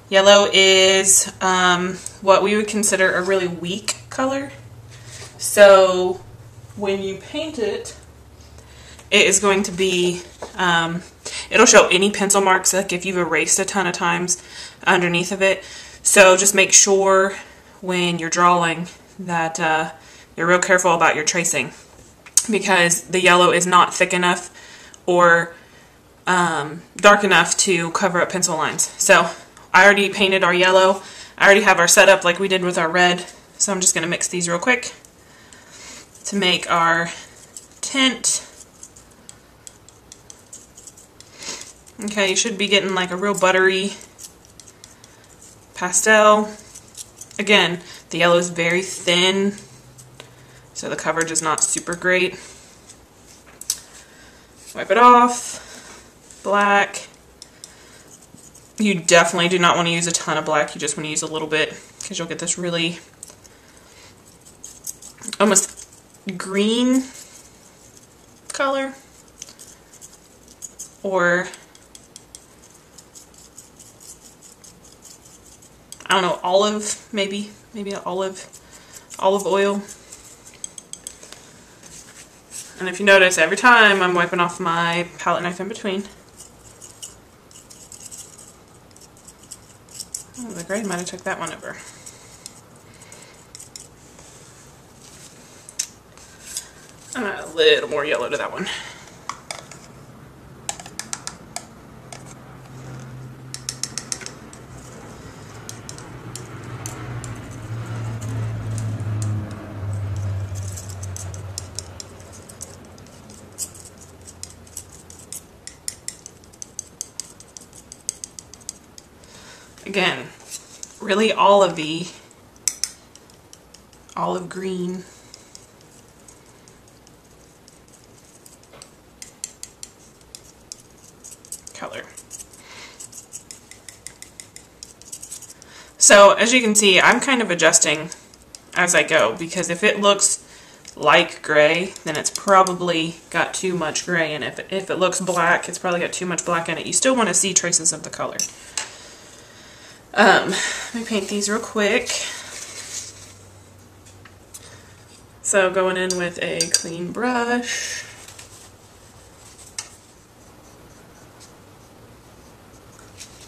Yellow is what we would consider a really weak color. So when you paint it, it is going to be, it'll show any pencil marks, like if you've erased a ton of times underneath of it. So just make sure when you're drawing that you're real careful about your tracing, because the yellow is not thick enough or dark enough to cover up pencil lines. So I already painted our yellow. I already have our setup like we did with our red. So I'm just going to mix these real quick to make our tint. Okay, you should be getting like a real buttery pastel. Again, the yellow is very thin, so the coverage is not super great. Wipe it off. Black. You definitely do not want to use a ton of black. You just want to use a little bit, because you'll get this really almost green color, or I don't know, olive, maybe an olive oil. And if you notice, every time I'm wiping off my palette knife in between. Oh, the gray might have took that one over. I'm gonna add a little more yellow to that one. Again, really olivey, olive green. Color. So as you can see, I'm kind of adjusting as I go, because if it looks like gray, then it's probably got too much gray in it. If it looks black, it's probably got too much black in it. You still want to see traces of the color. Let me paint these real quick. So going in with a clean brush.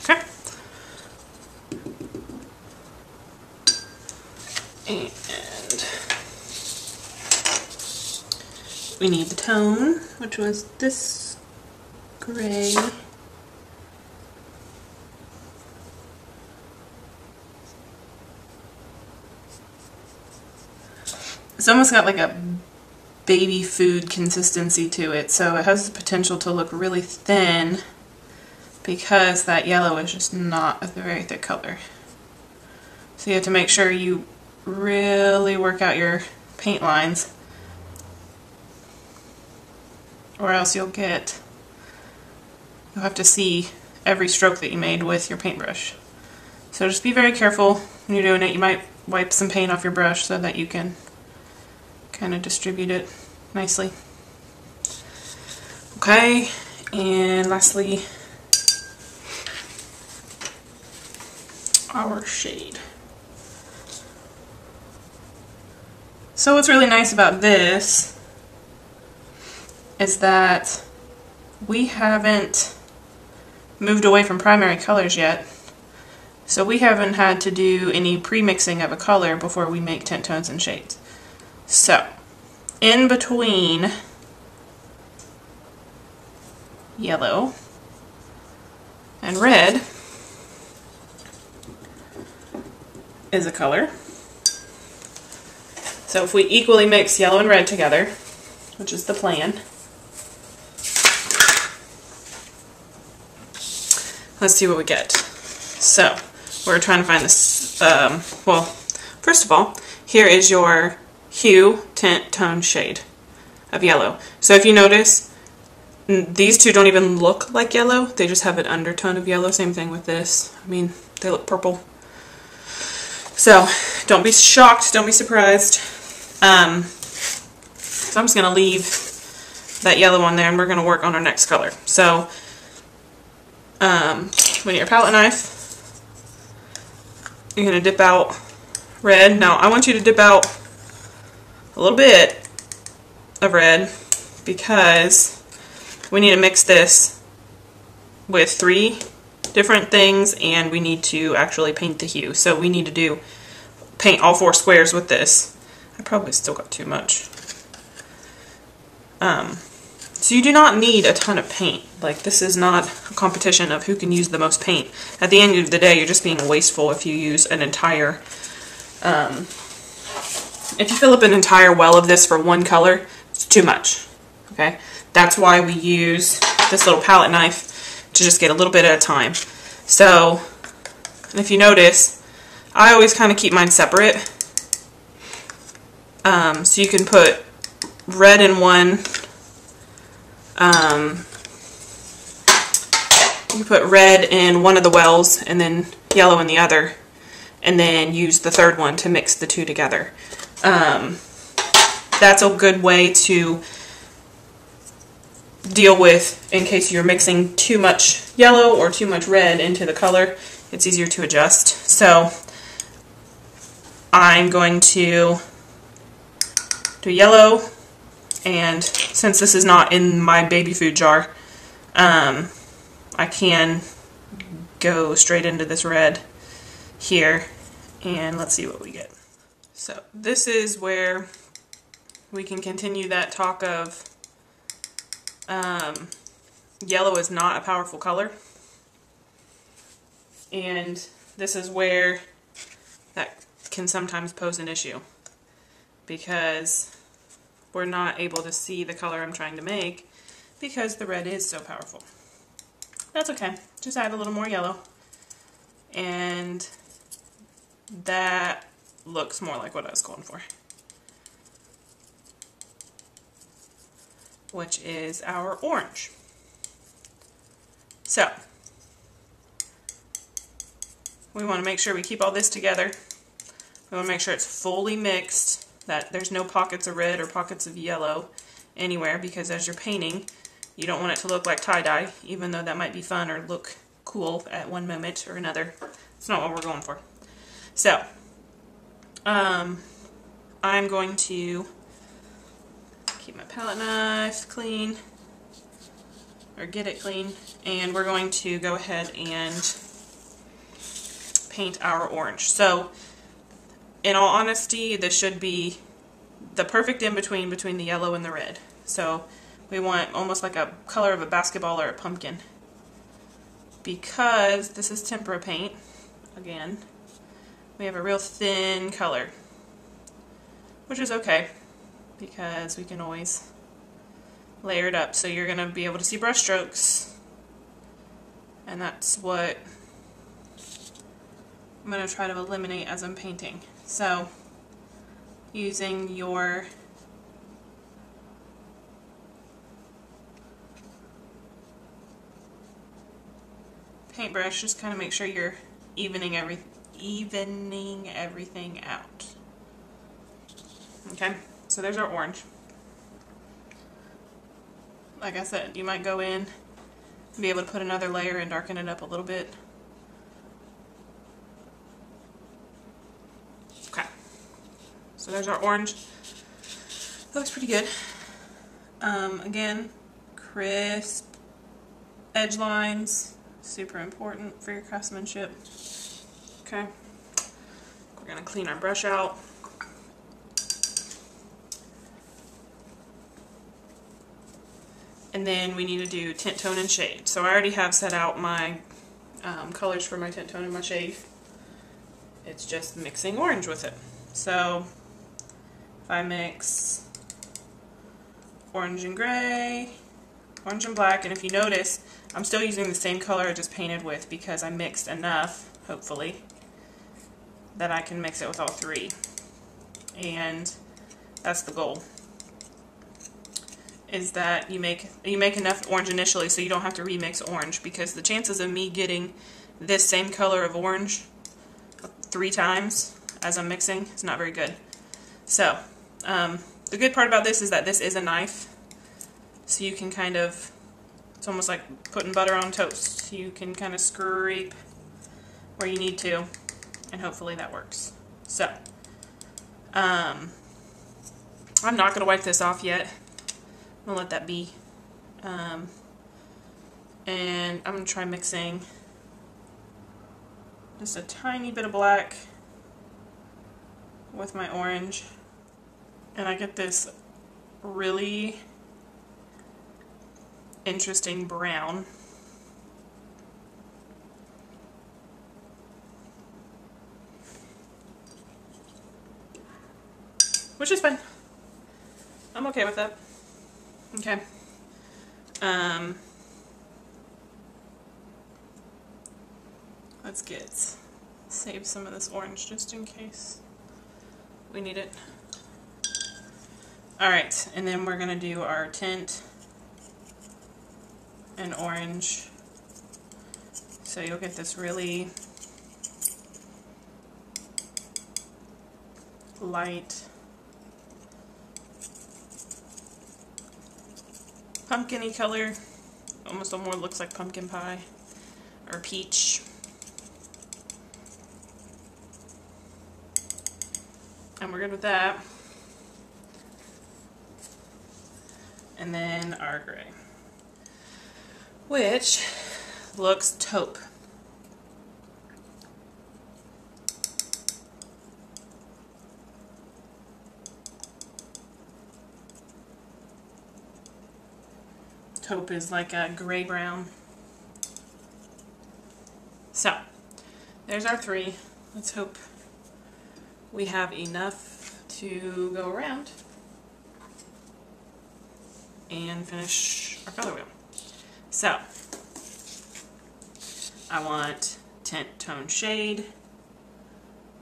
Okay. And we need the tone, which was this gray. It's almost got like a baby food consistency to it, so it has the potential to look really thin because that yellow is just not a very thick color. So you have to make sure you really work out your paint lines, or else you'll have to see every stroke that you made with your paintbrush. So just be very careful when you're doing it. You might wipe some paint off your brush so that you can kind of distribute it nicely. Okay, and lastly, our shade. So what's really nice about this is that we haven't moved away from primary colors yet. So we haven't had to do any pre-mixing of a color before we make tint tones and shades. So, in between yellow and red is a color. So if we equally mix yellow and red together, which is the plan, let's see what we get. So, we're trying to find this, well, first of all, here is your hue, tint, tone, shade of yellow. So if you notice, these two don't even look like yellow, they just have an undertone of yellow. Same thing with this. I mean, they look purple. So don't be shocked, don't be surprised. So I'm just going to leave that yellow on there and we're going to work on our next color. So we need your palette knife, you're going to dip out red. Now I want you to dip out a little bit of red because we need to mix this with 3 different things and we need to actually paint the hue. So we need to paint all 4 squares with this. I probably still got too much. So you do not need a ton of paint. Like, this is not a competition of who can use the most paint. At the end of the day, you're just being wasteful if you use an entire, if you fill up an entire well of this for one color, it's too much, okay? That's why we use this little palette knife to just get a little bit at a time. So, if you notice, I always kind of keep mine separate. So you can put red in one, you put red in one of the wells and then yellow in the other, and then use the third one to mix the 2 together. That's a good way to deal with in case you're mixing too much yellow or too much red into the color. It's easier to adjust. So I'm going to do yellow, and since this is not in my baby food jar, I can go straight into this red here, and let's see what we get. So this is where we can continue that talk of yellow is not a powerful color, and this is where that can sometimes pose an issue because we're not able to see the color I'm trying to make because the red is so powerful. That's okay. Just add a little more yellow and that looks more like what I was going for, which is our orange. So we want to make sure we keep all this together. We want to make sure it's fully mixed, that there's no pockets of red or pockets of yellow anywhere, because as you're painting, you don't want it to look like tie-dye, even though that might be fun or look cool at one moment or another. It's not what we're going for. So, I'm going to keep my palette knife clean, or get it clean, and we're going to go ahead and paint our orange. So, in all honesty, this should be the perfect in-between between the yellow and the red. So we want almost like a color of a basketball or a pumpkin. Because this is tempera paint, again, we have a real thin color, which is okay because we can always layer it up. So you're going to be able to see brush strokes, and that's what I'm going to try to eliminate as I'm painting. So, using your paintbrush, just kind of make sure you're evening everything out. Okay, so there's our orange. Like I said, you might go in and be able to put another layer and darken it up a little bit. So there's our orange. That looks pretty good. Again, crisp edge lines, super important for your craftsmanship. Okay, we're going to clean our brush out. And then we need to do tint, tone, and shade. So I already have set out my colors for my tint, tone, and my shade. It's just mixing orange with it. So if I mix orange and gray, orange and black, and if you notice, I'm still using the same color I just painted with because I mixed enough, hopefully, that I can mix it with all 3. And that's the goal, is that you make enough orange initially so you don't have to remix orange, because the chances of me getting this same color of orange 3 times as I'm mixing is not very good. So, the good part about this is that this is a knife, so you can kind of, it's almost like putting butter on toast. You can kind of scrape where you need to and hopefully that works. So, I'm not going to wipe this off yet. I'm going to let that be. And I'm going to try mixing just a tiny bit of black with my orange. And I get this really interesting brown. Which is fine. I'm okay with that. Okay. Let's save some of this orange just in case we need it. Alright, and then we're going to do our tint and orange. So you'll get this really light pumpkin-y color. Almost more looks like pumpkin pie or peach. And we're good with that. And then our gray, which looks taupe. Taupe is like a gray brown. So, there's our three. Let's hope we have enough to go around and finish our color wheel. So, I want tint, tone, shade.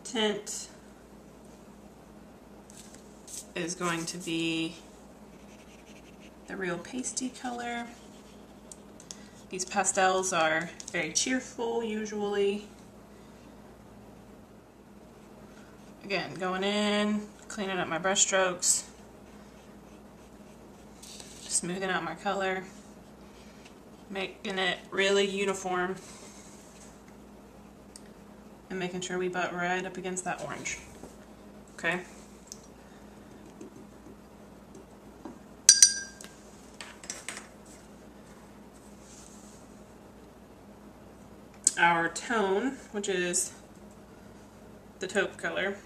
Tint is going to be the real pasty color. These pastels are very cheerful usually. Again, going in, cleaning up my brush strokes, smoothing out my color, making it really uniform, and making sure we butt right up against that orange. Okay? Our tone, which is the taupe color,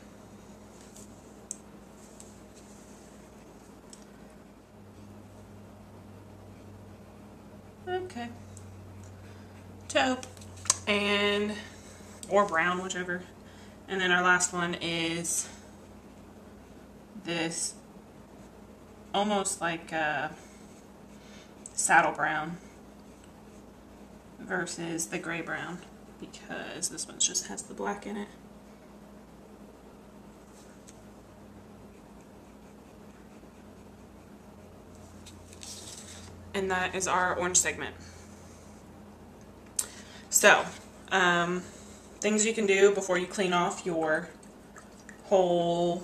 okay, taupe, and or brown, whichever. And then our last one is this almost like a saddle brown versus the gray brown, because this one just has the black in it. And that is our orange segment. So, things you can do before you clean off your whole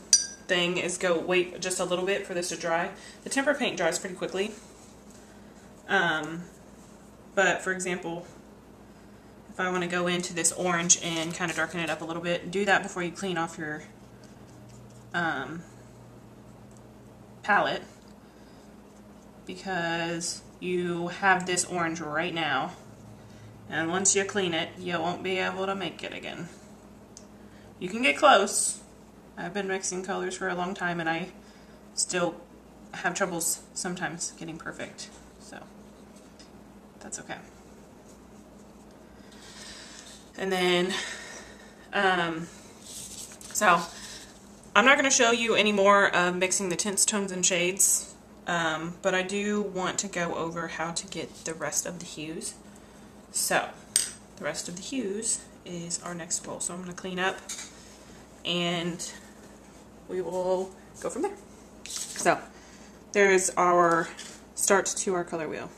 thing is go wait just a little bit for this to dry. The tempera paint dries pretty quickly. But for example, if I want to go into this orange and kind of darken it up a little bit, do that before you clean off your palette, because you have this orange right now, and once you clean it, you won't be able to make it again. You can get close. I've been mixing colors for a long time, and I still have troubles sometimes getting perfect, so that's okay. And then, so I'm not going to show you any more of mixing the tints, tones, and shades, but I do want to go over how to get the rest of the hues. So, the rest of the hues is our next goal. So I'm going to clean up, and we will go from there. So, there's our start to our color wheel.